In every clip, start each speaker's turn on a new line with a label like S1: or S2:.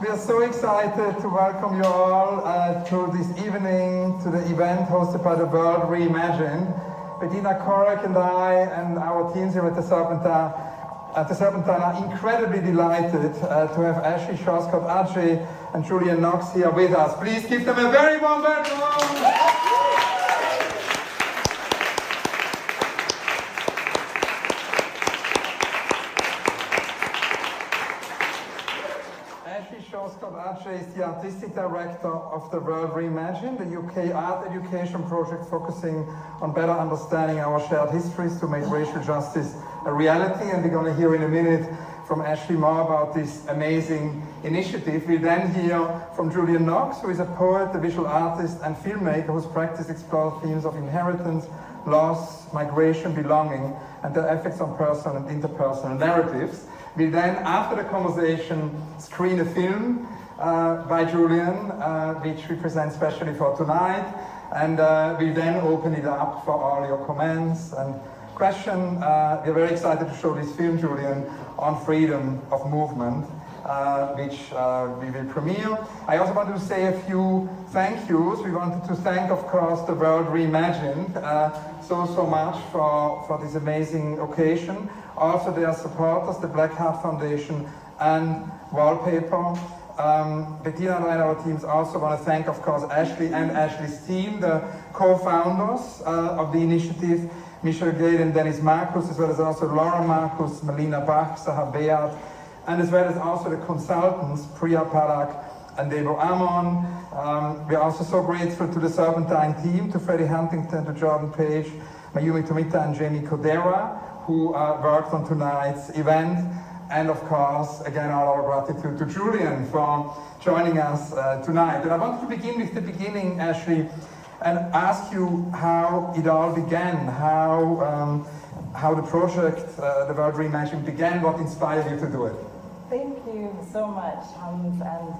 S1: We are so excited to welcome you all to this evening, to the event hosted by the World Reimagined. Bettina Korek and I and our teams here at the Serpentine are incredibly delighted to have Ashley Shoscott, Adjaye and Julianknxx here with us. Please give them a very warm welcome. Adjaye is the Artistic Director of the World Reimagined, the UK art education project focusing on better understanding our shared histories to make racial justice a reality. And we're going to hear in a minute from Ashley more about this amazing initiative. We'll then hear from Julianknxx, who is a poet, a visual artist and filmmaker whose practice explores themes of inheritance, loss, migration, belonging, and their effects on personal and interpersonal narratives. We'll then, after the conversation, screen a film by Julian, which we present specially for tonight, and we'll then open it up for all your comments and questions. We're very excited to show this film, Julian, on freedom of movement, which we will premiere. I also want to say a few thank yous. We wanted to thank, of course, the World Reimagined so much for this amazing occasion. Also their supporters, the Black Heart Foundation and Wallpaper. Bettina and I and our teams also want to thank, of course, Ashley and Ashley's team, the co-founders of the initiative, Michel Gade and Dennis Marcus, as well as also Laura Marcus, Melina Bach, Sahar Beat, and as well as also the consultants, Priya Palak and Debo Amon. We're also so grateful to the Serpentine team, to Freddie Huntington, to Jordan Page, Mayumi Tomita and Jamie Kodera, who worked on tonight's event. And of course, again, all our gratitude to Julian for joining us tonight. And I wanted to begin with the beginning, Ashley, and ask you how it all began, how the project, the World Reimagined, began, what inspired you to do it.
S2: Thank you so much, Hans, and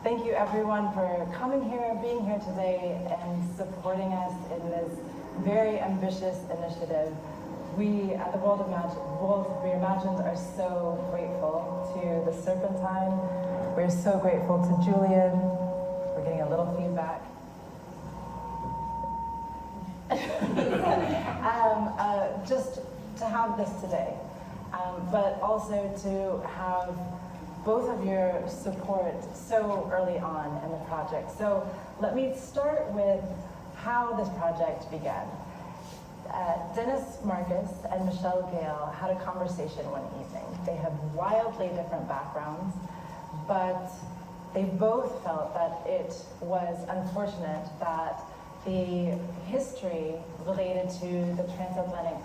S2: thank you everyone for coming here, being here today, and supporting us in this very ambitious initiative. We at the World Reimagined are so grateful to the Serpentine. We're so grateful to Julian. We're getting a little feedback. Just to have this today, but also to have both of your support so early on in the project. So let me start with how this project began. Dennis Marcus and Michelle Gale had a conversation one evening. They have wildly different backgrounds, but they both felt that it was unfortunate that the history related to the transatlantic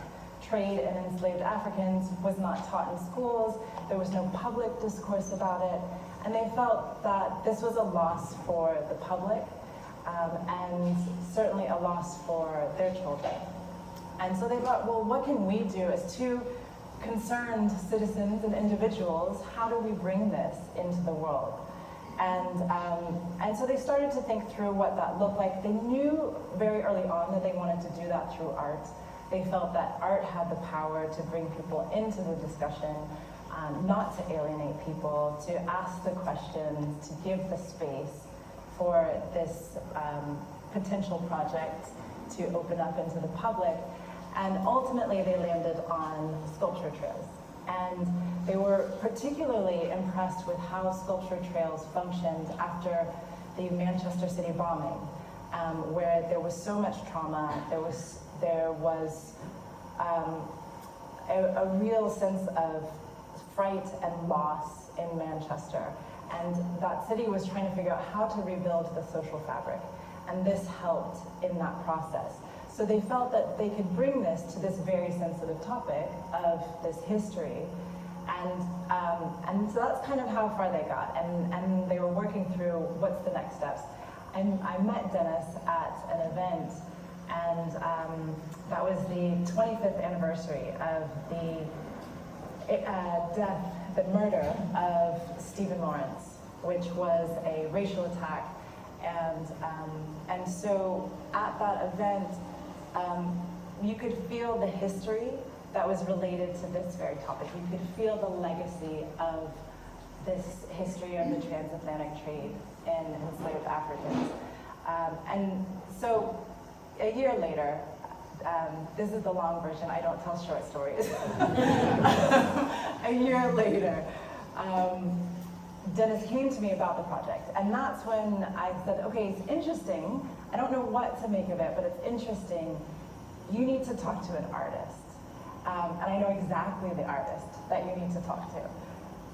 S2: trade in enslaved Africans was not taught in schools. There was no public discourse about it, and they felt that this was a loss for the public, and certainly a loss for their children. And so they thought, well, what can we do as two concerned citizens and individuals? How do we bring this into the world? And so they started to think through what that looked like. They knew very early on that they wanted to do that through art. They felt that art had the power to bring people into the discussion, not to alienate people, to ask the questions, to give the space for this potential project to open up into the public. And ultimately they landed on sculpture trails. And they were particularly impressed with how sculpture trails functioned after the Manchester City bombing, where there was so much trauma. There was a real sense of fright and loss in Manchester. And that city was trying to figure out how to rebuild the social fabric. And this helped in that process. So they felt that they could bring this to this very sensitive topic of this history. And so that's kind of how far they got. And they were working through what's the next steps. I met Dennis at an event, and that was the 25th anniversary of the murder of Stephen Lawrence, which was a racial attack. And so at that event, you could feel the history that was related to this very topic. You could feel the legacy of this history of the transatlantic trade in enslaved Africans. And so a year later, this is the long version, I don't tell short stories. A year later, Dennis came to me about the project, and that's when I said, okay, it's interesting. I don't know what to make of it, but it's interesting. You need to talk to an artist. And I know exactly the artist that you need to talk to.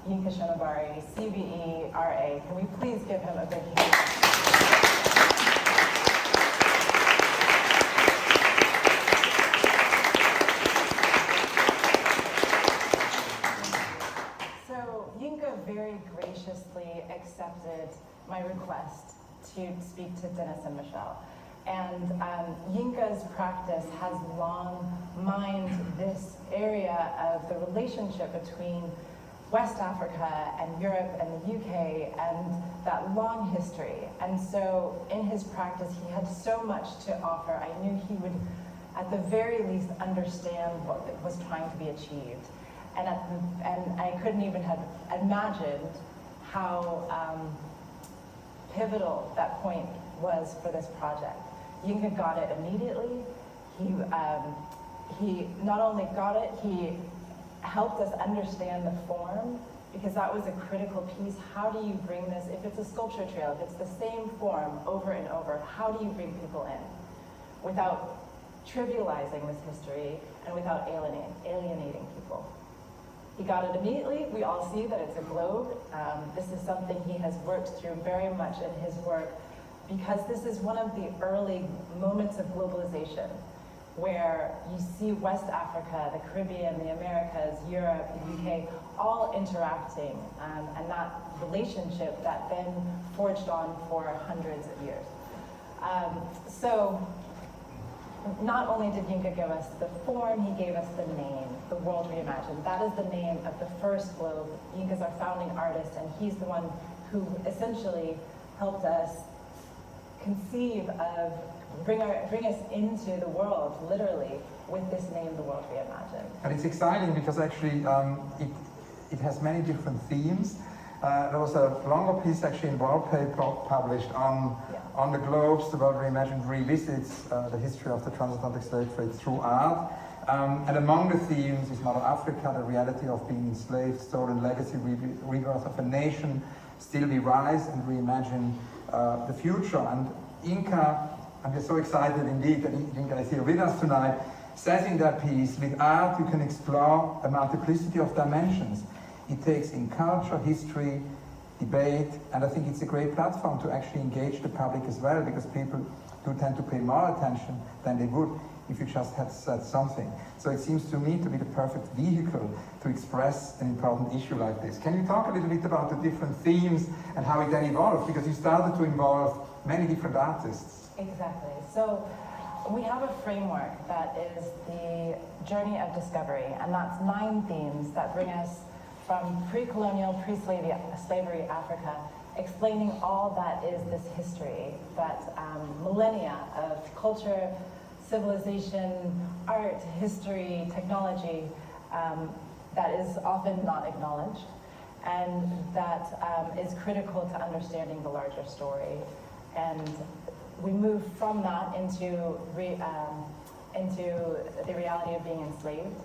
S2: Knxx, CBE, RA. Can we please give him a big hand? Very graciously accepted my request to speak to Dennis and Michelle. And Yinka's practice has long mined this area of the relationship between West Africa and Europe and the UK and that long history. And so in his practice, he had so much to offer. I knew he would, at the very least, understand what was trying to be achieved. And I couldn't even have imagined how pivotal that point was for this project. Yinka got it immediately. He not only got it, he helped us understand the form, because that was a critical piece. How do you bring this, if it's a sculpture trail, if it's the same form over and over, how do you bring people in without trivializing this history and without alienating people? He got it immediately. We all see that it's a globe. This is something he has worked through very much in his work, because this is one of the early moments of globalization where you see West Africa, the Caribbean, the Americas, Europe, the UK, all interacting, and that relationship that then forged on for hundreds of years. So not only did Yinka give us the form, he gave us the name, the World Reimagined. That is the name of the first globe. Yinka's our founding artist, and he's the one who essentially helped us conceive of, bring us into the world, literally, with this name, the World Reimagined.
S1: And it's exciting because actually it has many different themes. There was a longer piece actually in Wallpaper published on the globes. The World Reimagined revisits the history of the transatlantic slave trade through art. And among the themes is Mother Africa, the reality of being enslaved, stolen legacy, rebirth of a nation, still we rise and reimagine the future. And Yinka, and we're so excited indeed that Yinka is here with us tonight, says in that piece, with art you can explore a multiplicity of dimensions. It takes in culture, history, debate, and I think it's a great platform to actually engage the public as well, because people do tend to pay more attention than they would if you just had said something. So it seems to me to be the perfect vehicle to express an important issue like this. Can you talk a little bit about the different themes and how it then evolved? Because you started to involve many different artists.
S2: Exactly. So we have a framework that is the journey of discovery, and that's 9 themes that bring us from pre-colonial, pre-slavery Africa, explaining all that is this history, that millennia of culture, civilization, art, history, technology, that is often not acknowledged, and that is critical to understanding the larger story. And we move from that into the reality of being enslaved,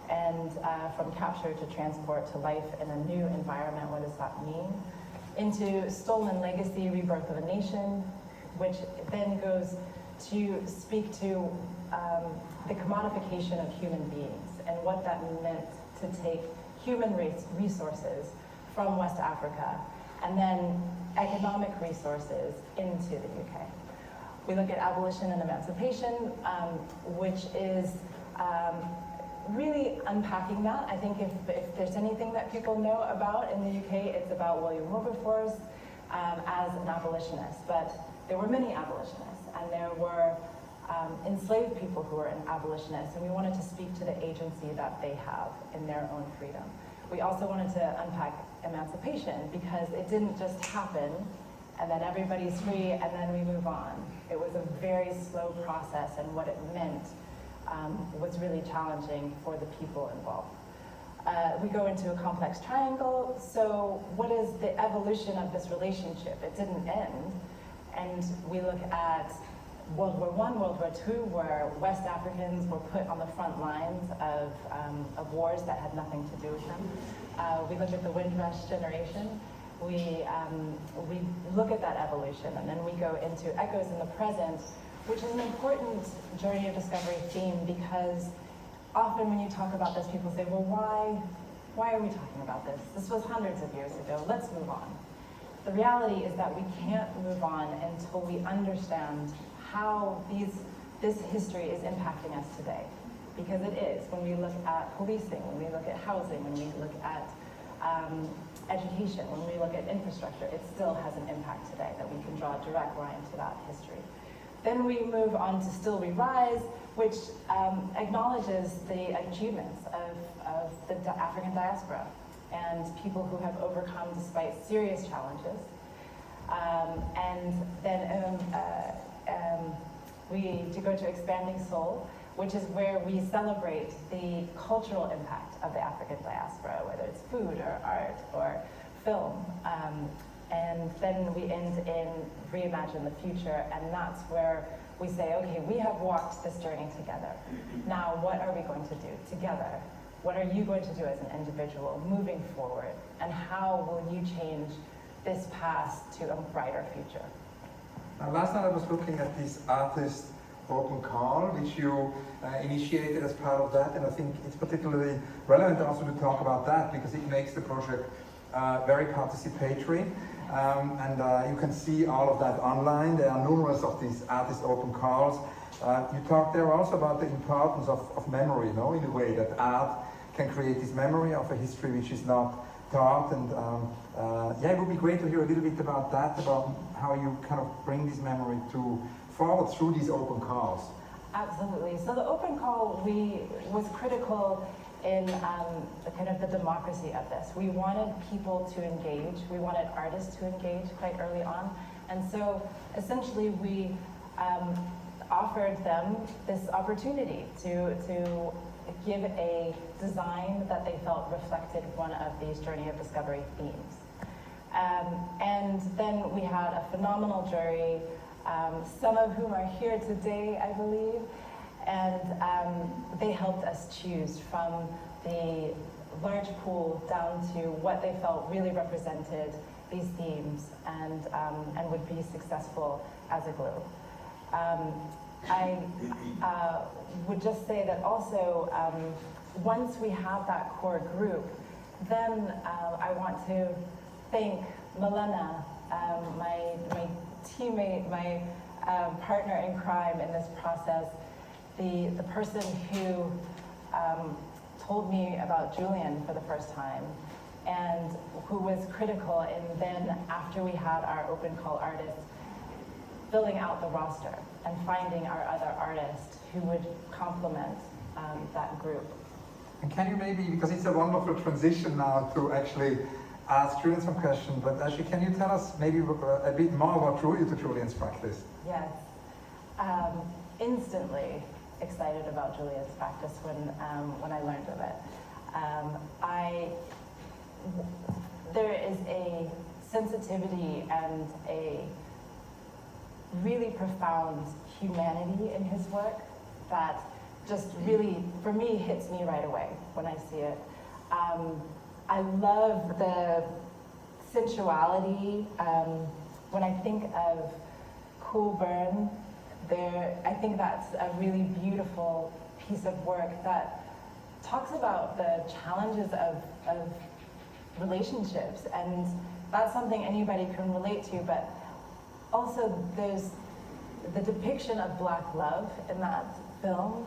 S2: and from capture to transport to life in a new environment. What does that mean? Into stolen legacy, rebirth of a nation, which then goes to speak to the commodification of human beings and what that meant to take human resources from West Africa and then economic resources into the UK. We look at abolition and emancipation, which is really unpacking that. I think if there's anything that people know about in the UK, it's about William Wilberforce as an abolitionist. But there were many abolitionists, and there were enslaved people who were abolitionists, and we wanted to speak to the agency that they have in their own freedom. We also wanted to unpack emancipation, because it didn't just happen and then everybody's free and then we move on. It was a very slow process, and what it meant was really challenging for the people involved. we go into a complex triangle. So what is the evolution of this relationship? It didn't end. And we look at World War I, World War II, where West Africans were put on the front lines of wars that had nothing to do with them. We look at the Windrush generation. We look at that evolution, and then we go into echoes in the present, which is an important journey of discovery theme, because often when you talk about this, people say, well, why are we talking about this? This was hundreds of years ago, let's move on. The reality is that we can't move on until we understand how this history is impacting us today. Because it is. When we look at policing, when we look at housing, when we look at education, when we look at infrastructure, it still has an impact today that we can draw a direct line to that history. Then we move on to Still We Rise, which acknowledges the achievements of the African diaspora and people who have overcome despite serious challenges. And then we go to Expanding Soul, which is where we celebrate the cultural impact of the African diaspora, whether it's food or art or film. And then we end in Reimagine the Future, and that's where we say, okay, we have walked this journey together. Now, what are we going to do together? What are you going to do as an individual moving forward? And how will you change this past to a brighter future?
S1: Now, last night I was looking at this artist open call, which you initiated as part of that, and I think it's particularly relevant also to talk about that because it makes the project very participatory. And you can see all of that online. There are numerous of these artist open calls. You talked there also about the importance of memory, no? In a way that art can create this memory of a history which is not taught. And yeah, it would be great to hear a little bit about that, about how you kind of bring this memory forward through these open calls.
S2: Absolutely. So the open call was critical in kind of the democracy of this. We wanted people to engage. We wanted artists to engage quite early on. And so essentially we offered them this opportunity to give a design that they felt reflected one of these Journey of Discovery themes. And then we had a phenomenal jury, some of whom are here today, I believe, and they helped us choose from the large pool down to what they felt really represented these themes and would be successful as a group. I would just say that also, once we have that core group, then I want to thank Milena, my teammate, my partner in crime in this process, the person who told me about Julian for the first time, and who was critical in then, after we had our open call artists, filling out the roster and finding our other artists who would complement that group.
S1: And can you maybe, because it's a wonderful transition now to actually ask Julian some questions, but actually can you tell us maybe a bit more what drew you to Julian's practice?
S2: Yes. Instantly excited about Julian's practice when I learned of it. There is a sensitivity and a really profound humanity in his work that just really, for me, hits me right away when I see it. I love the sensuality. When I think of Cool Burn, I think that's a really beautiful piece of work that talks about the challenges of relationships, and that's something anybody can relate to, but also there's the depiction of Black love in that film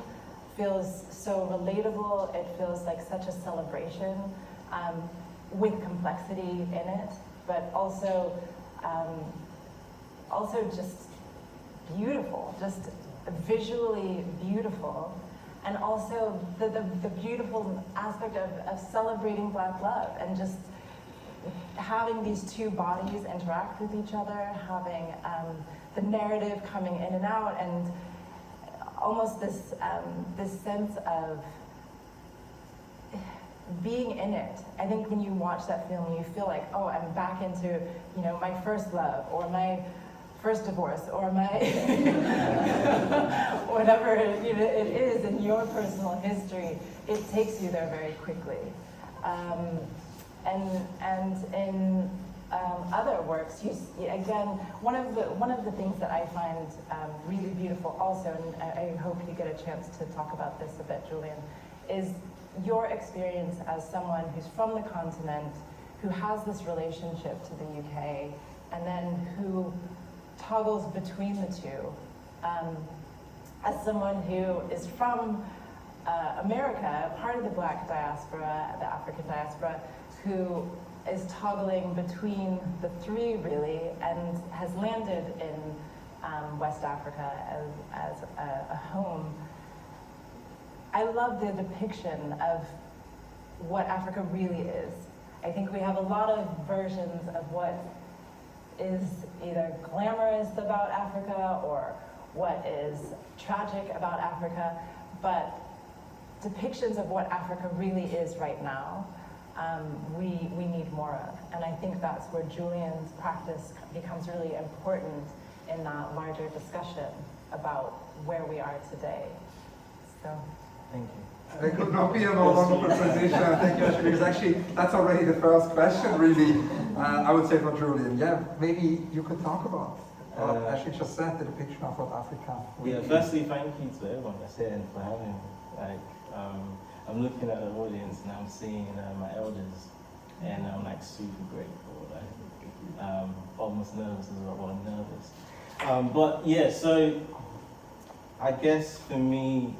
S2: feels so relatable. It feels like such a celebration with complexity in it, but also just beautiful, just visually beautiful. And also the beautiful aspect of celebrating Black love and just having these two bodies interact with each other, having the narrative coming in and out, and almost this sense of being in it. I think when you watch that film, you feel like, oh, I'm back into, you know, my first love, or my first divorce, or my whatever it is in your personal history. It takes you there very quickly. And in other works, again, one of the things that I find really beautiful also, and I hope you get a chance to talk about this a bit, Julian, is your experience as someone who's from the continent, who has this relationship to the UK, and then who toggles between the two. As someone who is from America, part of the Black diaspora, the African diaspora, who is toggling between the three really, and has landed in West Africa as a home. I love the depiction of what Africa really is. I think we have a lot of versions of what is either glamorous about Africa or what is tragic about Africa, but depictions of what Africa really is right now, we need more of. And I think that's where Julian's practice becomes really important in that larger discussion about where we are today. So.
S3: Thank you.
S1: There could not be a more wonderful transition. Thank you, Adjaye, because actually that's already the first question, really. I would say for Julian. Yeah, maybe you could talk about what Adjaye just said, the depiction of what Africa.
S3: Yeah, firstly, thank you to everyone that's here and for having me. Like, I'm looking at the audience and I'm seeing my elders, and I'm like super grateful. Like, almost nervous as well, nervous. But yeah, so I guess for me,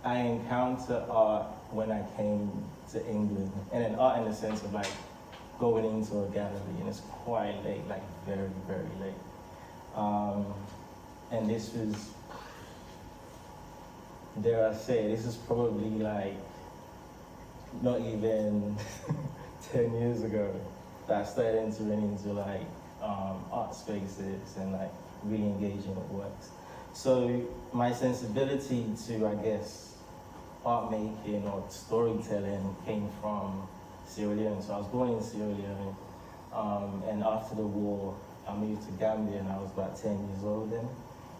S3: I encountered art when I came to England, and an art in the sense of like going into a gallery, and it's quite late, like very, very late. And this was, dare I say, this is probably like not even 10 years ago that I started entering into like art spaces and like really engaging with works. So my sensibility to, I guess, art making or storytelling came from Sierra Leone. So I was born in Sierra Leone, and after the war, I moved to Gambia, and I was about 10 years old then.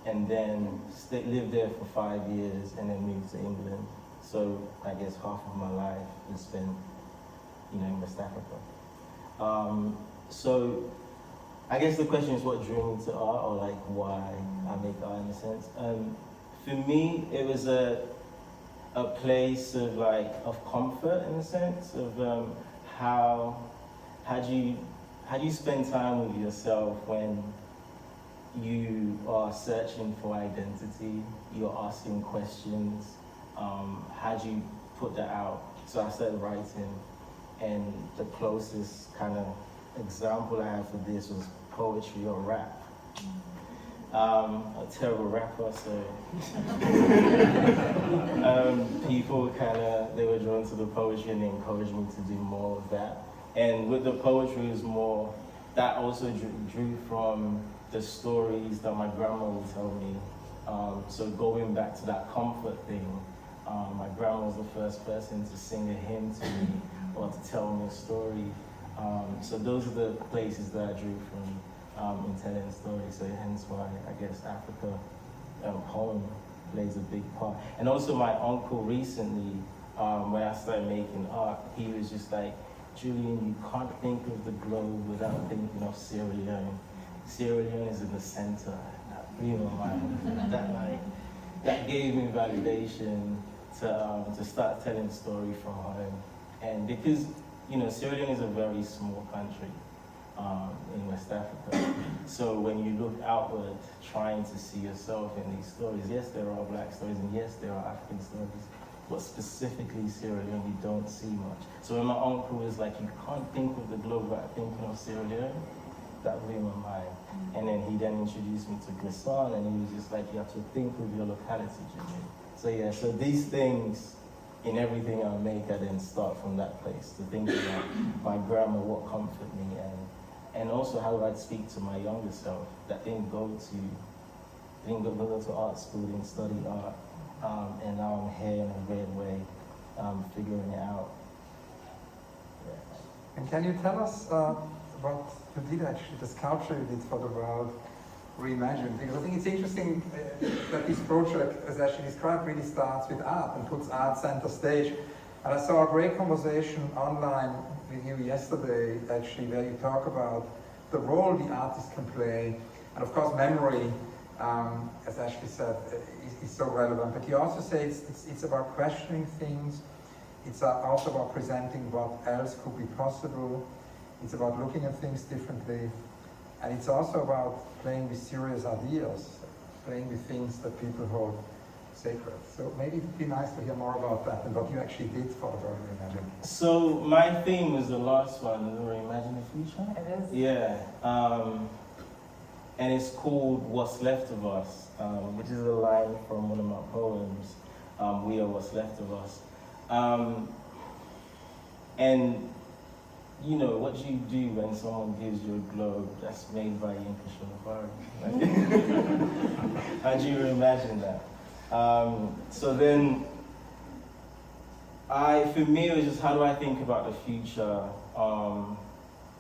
S3: And then lived there for 5 years, and then moved to England. So I guess half of my life is spent, you know, in West Africa. So I guess the question is what drew me to art, or like why I make art in a sense. For me, it was a place of like comfort in a sense of how do you spend time with yourself when you are searching for identity, you're asking questions. How do you put that out? So I started writing, and the closest kind of example I have for this was poetry or rap. A terrible rapper, so people they were drawn to the poetry and they encouraged me to do more of that. And with the poetry, it was more, that also drew from the stories that my grandma would tell me. So going back to that comfort thing, my grandma was the first person to sing a hymn to me or to tell me a story. So those are the places that I drew from in telling stories. So hence why I guess Africa home plays a big part. And also my uncle recently, when I started making art, he was just like, Julian, you can't think of the globe without thinking of Sierra Leone. Sierra Leone is in the center. That blew my mind. That gave me validation to start telling the story from home. And because, you know, Sierra Leone is a very small country in West Africa. So when you look outward, trying to see yourself in these stories, yes, there are Black stories, and yes, there are African stories, but specifically Sierra Leone, you don't see much. So when my uncle was like, you can't think of the globe without thinking of Sierra Leone, that blew my mind. And then he introduced me to Glissan, and he was just like, you have to think of your locality, Julian. So yeah, so these things, in everything I make, I then start from that place, to think about my grandma, what comforted me, and also how I'd speak to my younger self that didn't go to art school, didn't study art, and now I'm here in a weird way, figuring it out. Yeah.
S1: And can you tell us what you did actually, the sculpture you did for the World Reimagined? Because I think it's interesting that this project, as actually described, really starts with art and puts art center stage. And I saw a great conversation online with you yesterday, actually, where you talk about the role the artist can play. And of course, memory, as Ashley said, is so relevant. But you also say it's about questioning things. It's also about presenting what else could be possible. It's about looking at things differently. And it's also about playing with serious ideas, playing with things that people hold sacred. So maybe it'd be nice to hear more about that and what you actually did for the World Reimagined.
S3: So my theme was the last one, the Reimagine the Future.
S2: It is.
S3: Yeah. And it's called What's Left of Us, which is a line from one of my poems, We Are What's Left of Us. And you know, what do you do when someone gives you a globe that's made by Knxx? How do you imagine that? So then, for me, it was just how do I think about the future?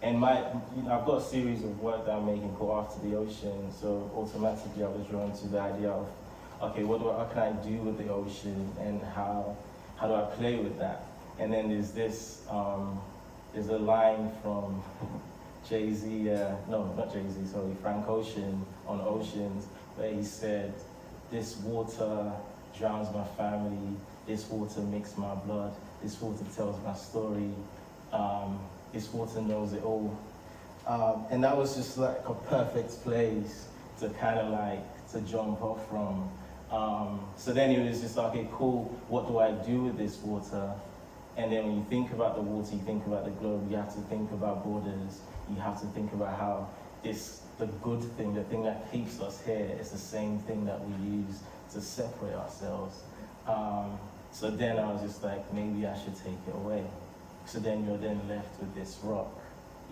S3: And I've got a series of work that I'm making called After the Ocean. So automatically, I was drawn to the idea of, okay, how can I do with the ocean, and how do I play with that? And then there's this. There's a line from Jay-Z, no, not Jay-Z, sorry, Frank Ocean on Oceans, where he said, this water drowns my family, this water makes my blood, this water tells my story, this water knows it all. And that was just like a perfect place to kind of like, to jump off from. So then it was just like, okay, cool, what do I do with this water? And then when you think about the water, you think about the globe, you have to think about borders, you have to think about how the good thing, the thing that keeps us here, is the same thing that we use to separate ourselves. So then I was just like, maybe I should take it away. So then you're then left with this rock.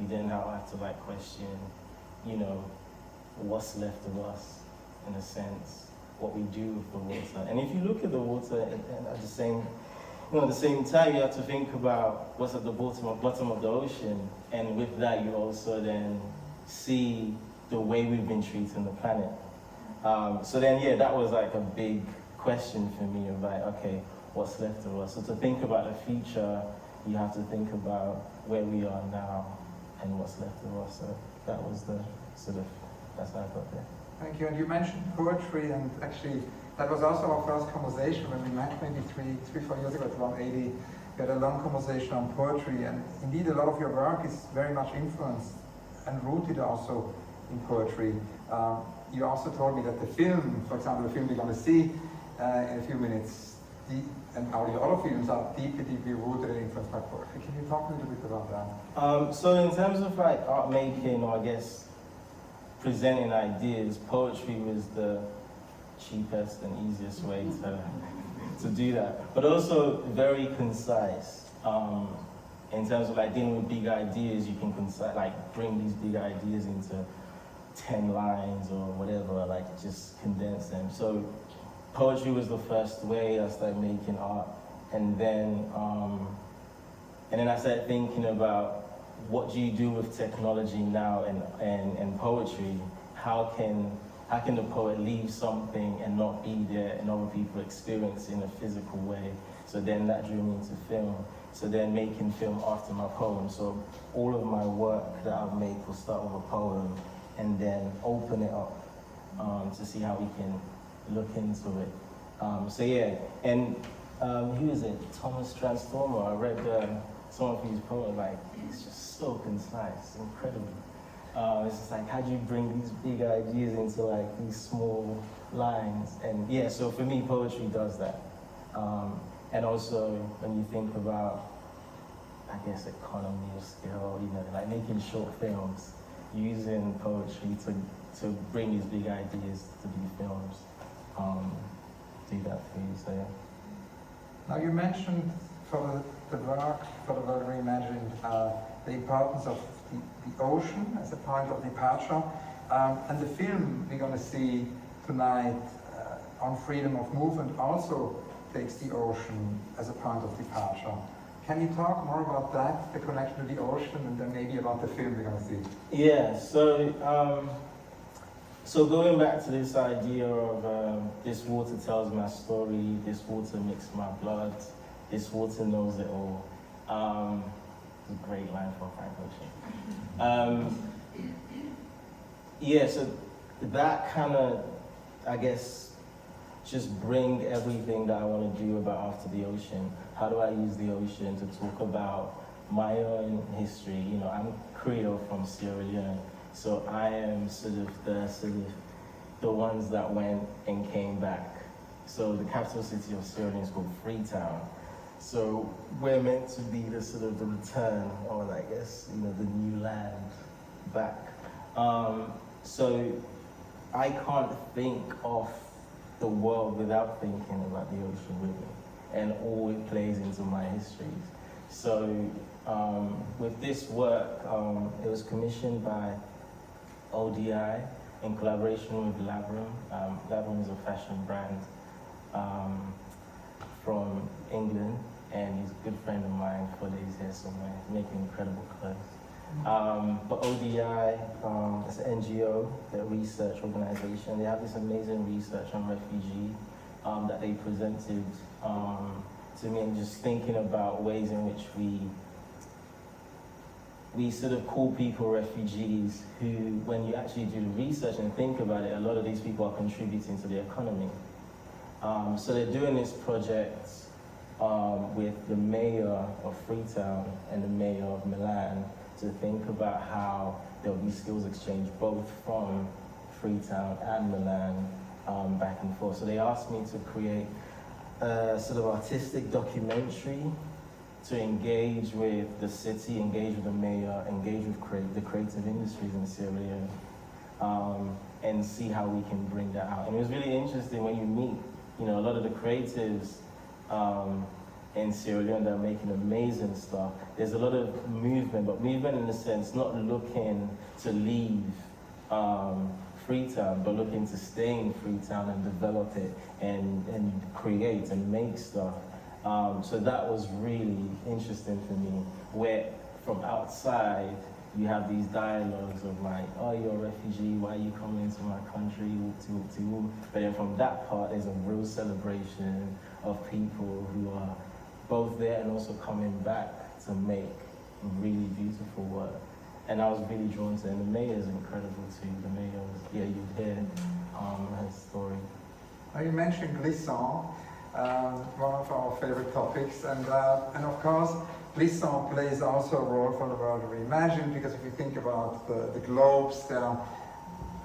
S3: You then now have to like question, you know, what's left of us, in a sense, what we do with the water. And if you look at the water at the same time, you have to think about what's at the bottom of the ocean. And with that, you also then see the way we've been treating the planet. So then, yeah, that was like a big question for me of like, okay, what's left of us? So to think about the future, you have to think about where we are now and what's left of us. So that was that's how I got there.
S1: Thank you. And you mentioned poetry, and actually, that was also our first conversation when we met maybe 3-4 years ago at 180. We had a long conversation on poetry, and indeed a lot of your work is very much influenced and rooted also in poetry. You also told me that the film, for example, the film we're going to see in a few minutes, and all the other films are deeply rooted and influenced by poetry. Can you talk a little bit about that?
S3: So in terms of like art making, or I guess presenting ideas, poetry was the cheapest and easiest way to do that, but also very concise. In terms of like dealing with big ideas, you can bring these big ideas into 10 lines or whatever, like just condense them. So poetry was the first way I started making art, and then I started thinking about what do you do with technology now and poetry? How can the poet leave something and not be there and other people experience it in a physical way? So then that drew me into film. So then making film after my poem. So all of my work that I've made will start with a poem and then open it up to see how we can look into it. So yeah, and who is it? Thomas Transformer. I read some of his poems, like, it's just so concise, incredible. It's just like, how do you bring these big ideas into like these small lines? And yeah, so for me, poetry does that. And also, when you think about, I guess, economy of scale, you know, like making short films, using poetry to bring these big ideas to be films, do that for you, so yeah.
S1: Now you mentioned for the work, for the World Reimagined, the importance of the ocean as a point of departure, and the film we're going to see tonight on freedom of movement also takes the ocean as a point of departure. Can you talk more about that, the connection to the ocean, and then maybe about the film we're going to see?
S3: Yeah, so going back to this idea of this water tells my story, this water mixed my blood, this water knows it all. It's a great line for Frank Ocean. Yeah, so that kind of, I guess, just bring everything that I want to do about After the Ocean. How do I use the ocean to talk about my own history? You know, I'm Creole from Sierra Leone, so I am sort of the ones that went and came back. So the capital city of Sierra Leone is called Freetown. So we're meant to be the sort of the return, or I guess, you know, the new land back. So I can't think of the world without thinking about the ocean with me, and all it plays into my histories. So with this work, it was commissioned by ODI in collaboration with Labrum. Labrum is a fashion brand from England, and he's a good friend of mine. He's here somewhere, he's making incredible clothes. But ODI is an NGO, the research organization. They have this amazing research on refugee that they presented to me, and just thinking about ways in which we sort of call people refugees who, when you actually do the research and think about it, a lot of these people are contributing to the economy. So they're doing this project with the mayor of Freetown and the mayor of Milan to think about how there will be skills exchange both from Freetown and Milan back and forth. So they asked me to create a sort of artistic documentary to engage with the city, engage with the mayor, engage with the creative industries in Sierra Leone, and see how we can bring that out. And it was really interesting when you meet, you know, a lot of the creatives in Sierra Leone that are making amazing stuff. There's a lot of movement, but movement in the sense not looking to leave Freetown, but looking to stay in Freetown and develop it and create and make stuff. So that was really interesting for me, where from outside you have these dialogues of like, oh, you're a refugee, why are you coming into my country? But then from that part, there's a real celebration of people who are both there and also coming back to make really beautiful work. And I was really drawn to it. And the mayor is incredible too. The mayor was, yeah, you hear her story.
S1: You mentioned Glissant, one of our favorite topics, and of course, Glissant plays also a role for the World Reimagined, because if you think about the globes, they're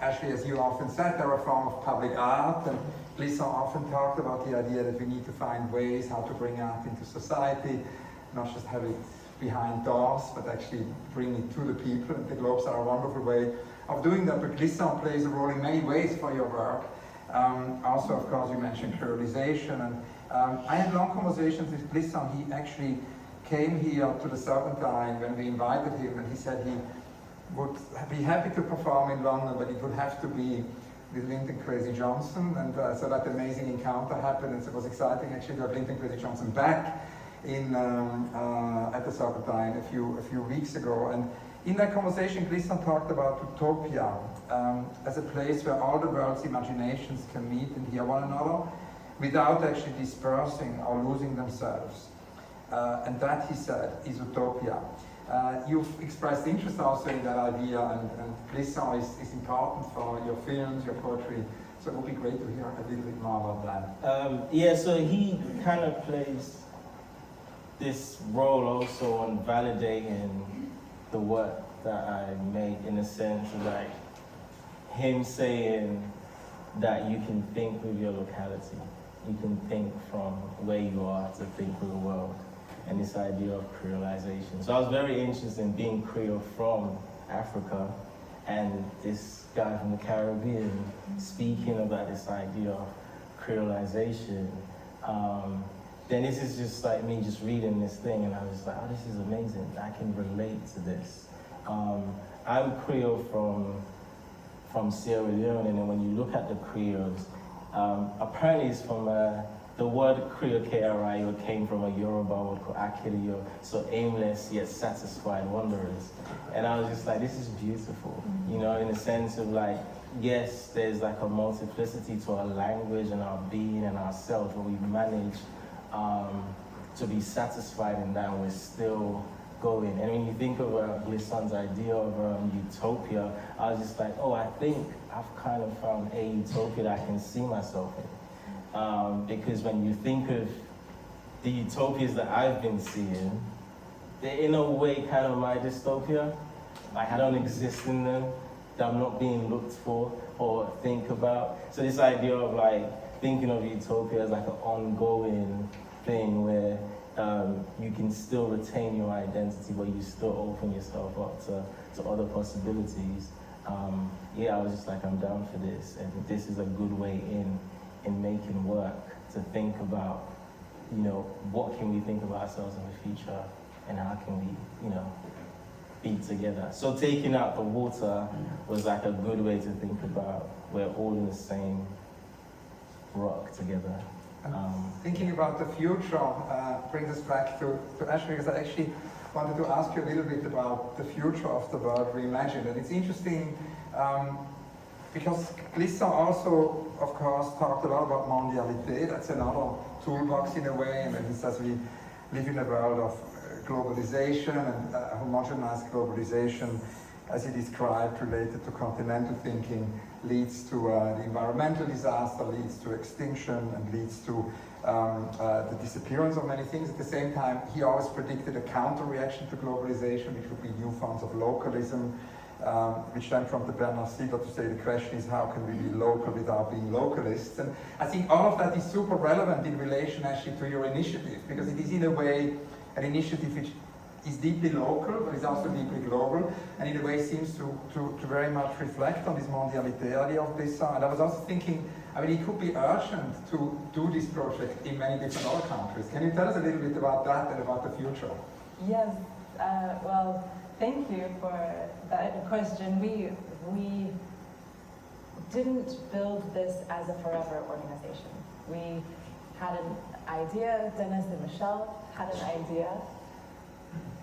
S1: actually, as you often said, they're a form of public art, and Glissant often talked about the idea that we need to find ways how to bring art into society, not just have it behind doors, but actually bring it to the people, and the globes are a wonderful way of doing that. But Glissant plays a role in many ways for your work. Also, of course, you mentioned pluralization, and I had long conversations with Glissant. He actually came here to the Serpentine when we invited him, and he said he would be happy to perform in London, but it would have to be with Linton Kwesi Johnson, and so that amazing encounter happened, and so it was exciting actually to have Linton Kwesi Johnson back in at the Serpentine a few weeks ago. And in that conversation, Glissant talked about utopia as a place where all the world's imaginations can meet and hear one another without actually dispersing or losing themselves. And that, he said, is utopia. You've expressed interest also in that idea, and Glissant is important for your films, your poetry, so it would be great to hear a little bit more about that.
S3: Yeah, so he kind of plays this role also on validating the work that I make, in a sense of like him saying that you can think with your locality, you can think from where you are to think with the world, and this idea of creolization. So I was very interested in being Creole from Africa, and this guy from the Caribbean speaking about this idea of creolization. Then this is just like me just reading this thing, and I was just like, oh, this is amazing. I can relate to this. I'm Creole from Sierra Leone, and then when you look at the Creoles, apparently it's from the word Kriokerayo came from a Yoruba word called Akiriyo, so aimless yet satisfied wanderers. And I was just like, this is beautiful, you know, in the sense of like, yes, there's like a multiplicity to our language and our being and ourselves, but we manage to be satisfied in that, and we're still going. And when you think of Glisson's idea of utopia, I was just like, oh, I think I've kind of found a utopia that I can see myself in. Because when you think of the utopias that I've been seeing, they're in a way kind of my dystopia. Like I don't exist in them, that I'm not being looked for or think about. So this idea of like thinking of utopia as like an ongoing thing where you can still retain your identity, but you still open yourself up to other possibilities. Yeah, I was just like, I'm down for this, and this is a good way in making work to think about, you know, what can we think of ourselves in the future, and how can we, you know, be together. So taking out the water was like a good way to think about we're all in the same rock together.
S1: Thinking about the future brings us back to Ashley, because I actually wanted to ask you a little bit about the future of the World Reimagined. And it's interesting because Glisson also, of course, talked a lot about mondialité. That's another toolbox in a way, and he says we live in a world of globalization and homogenized globalization, as he described, related to continental thinking, leads to the environmental disaster, leads to extinction, and leads to the disappearance of many things. At the same time, he always predicted a counter-reaction to globalization, which would be new forms of localism, which then from the Bernard Stiegler to say the question is how can we be local without being localists? And I think all of that is super relevant in relation actually to your initiative, because it is in a way an initiative which is deeply local, but is also deeply global, and in a way seems to very much reflect on this mondialité of Glisson. And I was also thinking, I mean, it could be urgent to do this project in many different other countries. Can you tell us a little bit about that and about the future?
S2: Yes, well, thank you for that question. We didn't build this as a forever organization. We had an idea, Dennis and Michelle had an idea.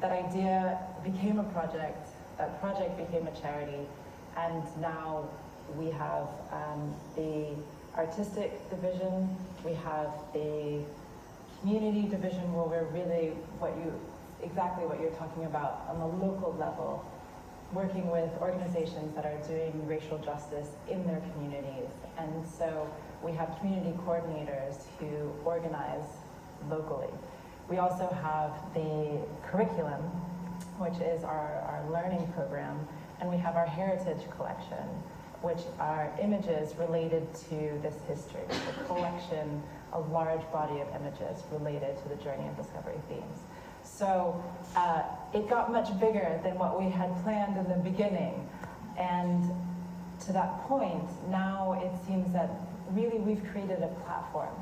S2: That idea became a project, that project became a charity, and now we have the artistic division, we have the community division where we're really exactly what you're talking about on the local level, working with organizations that are doing racial justice in their communities. And so we have community coordinators who organize locally. We also have the curriculum, which is our learning program, and we have our heritage collection, which are images related to this history. It's a collection, a large body of images related to the journey and discovery themes. So it got much bigger than what we had planned in the beginning. And to that point, now it seems that really we've created a platform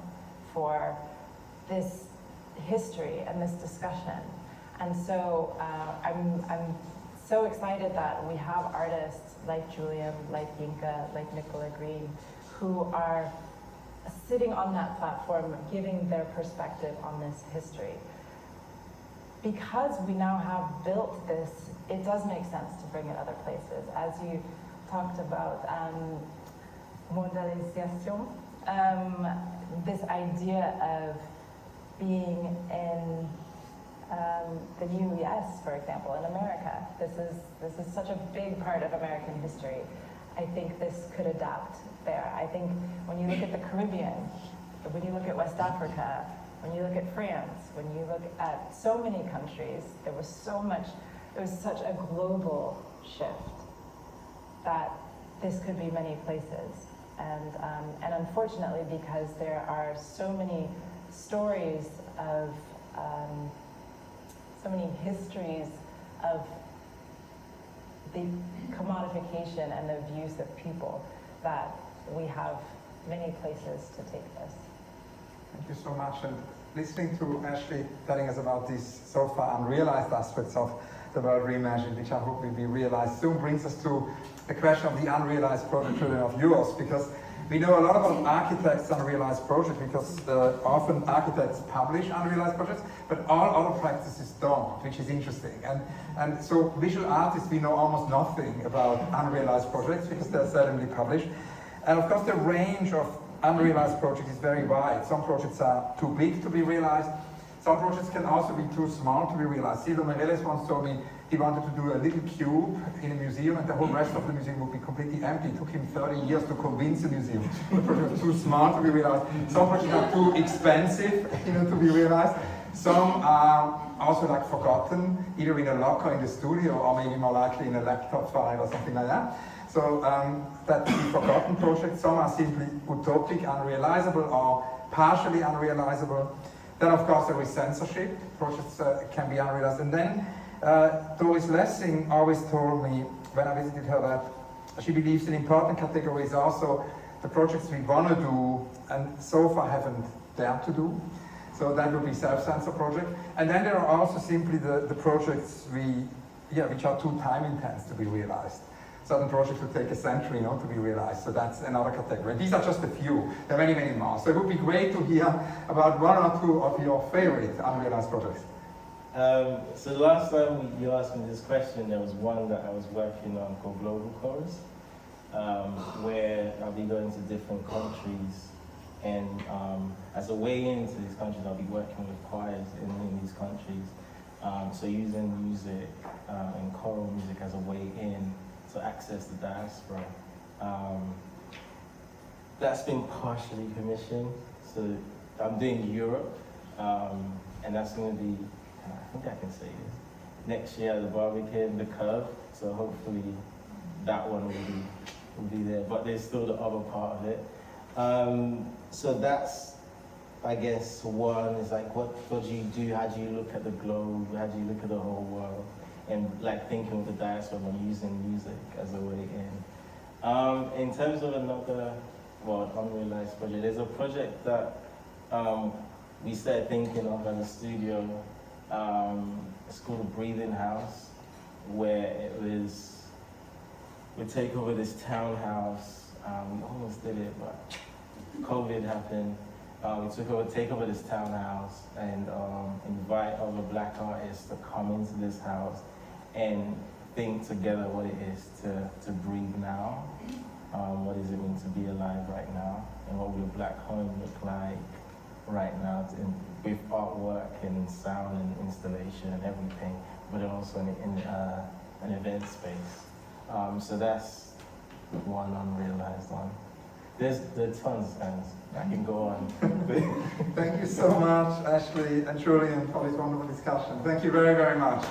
S2: for this history and this discussion. And so I'm so excited that we have artists like Julian, like Yinka, like Nicola Green, who are sitting on that platform, giving their perspective on this history. Because we now have built this, it does make sense to bring it other places. As you talked about mondialisation, this idea of being in the US, for example, in America. This is such a big part of American history. I think this could adapt there. I think when you look at the Caribbean, when you look at West Africa, when you look at France, when you look at so many countries, there was such a global shift that this could be many places. And unfortunately, because there are so many stories of, so many histories of the commodification and the abuse of people, that we have many places to take this.
S1: Thank you so much. And listening to Ashley telling us about these so far unrealized aspects of the World Reimagined, which I hope will be realized soon, brings us to the question of the unrealized project of yours, because We know a lot about architects' unrealized projects because often architects publish unrealized projects, but all other practices don't, which is interesting. And so visual artists, we know almost nothing about unrealized projects because they're seldomly published. And of course the range of unrealized projects is very wide. Some projects are too big to be realized. Some projects can also be too small to be realized. Silvio Meirelles once told me he wanted to do a little cube in a museum and the whole rest of the museum would be completely empty. It took him 30 years to convince the museum. The project was too small to be realized. Some projects are too expensive, to be realized. Some are also like forgotten, either in a locker in the studio or maybe more likely in a laptop file or something like that. So that's the forgotten projects. Some are simply utopic, unrealizable or partially unrealizable. Then of course there is censorship. Projects can be unrealized. And then Doris Lessing always told me when I visited her that she believes an important category is also the projects we want to do and so far haven't dared to do. So that would be self-censor project. And then there are also simply the projects which are too time intense to be realized. Certain projects would take a century to be realized, so that's another category. These are just a few, there are many, many more. So it would be great to hear about one or two of your favorite unrealized projects.
S3: So the last time you asked me this question, there was one that I was working on called Global Chorus, where I'll be going to different countries, and as a way into these countries, I'll be working with choirs in these countries. So using music and choral music as a way in to access the diaspora. That's been partially commissioned. So I'm doing Europe, and that's going to be, I think I can say this, next year at the Barbican, the Curve. So hopefully that one will be there. But there's still the other part of it. So that's, I guess, one is like, what do you do? How do you look at the globe? How do you look at the whole world? And like thinking of the diaspora and using music as a way in. In terms of another, unrealized project, there's a project that we started thinking of at the studio. It's called a Breathing House, where we take over this townhouse. We almost did it, but COVID happened. We take over this townhouse and invite other Black artists to come into this house and think together what it is to breathe now. What does it mean to be alive right now? And what will a Black home look like right now with artwork and sound and installation and everything, but also in an event space. So that's one unrealized one. There are tons, and I can go on.
S1: Thank you so much, Ashley and Julian, for this wonderful discussion. Thank you very, very much.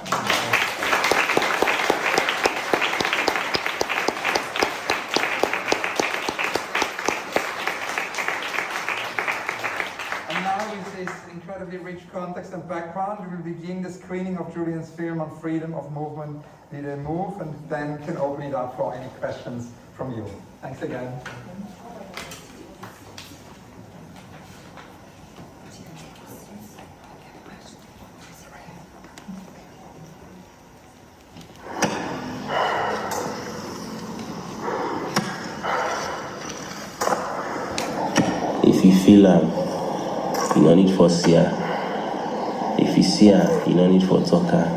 S1: And now with this incredibly rich context and background, we will begin the screening of Julian's film on freedom of movement with a move, and then can open it up for any questions from you. Thanks again.
S4: If you feel you no need for see her. If you see her, you no need for talk her.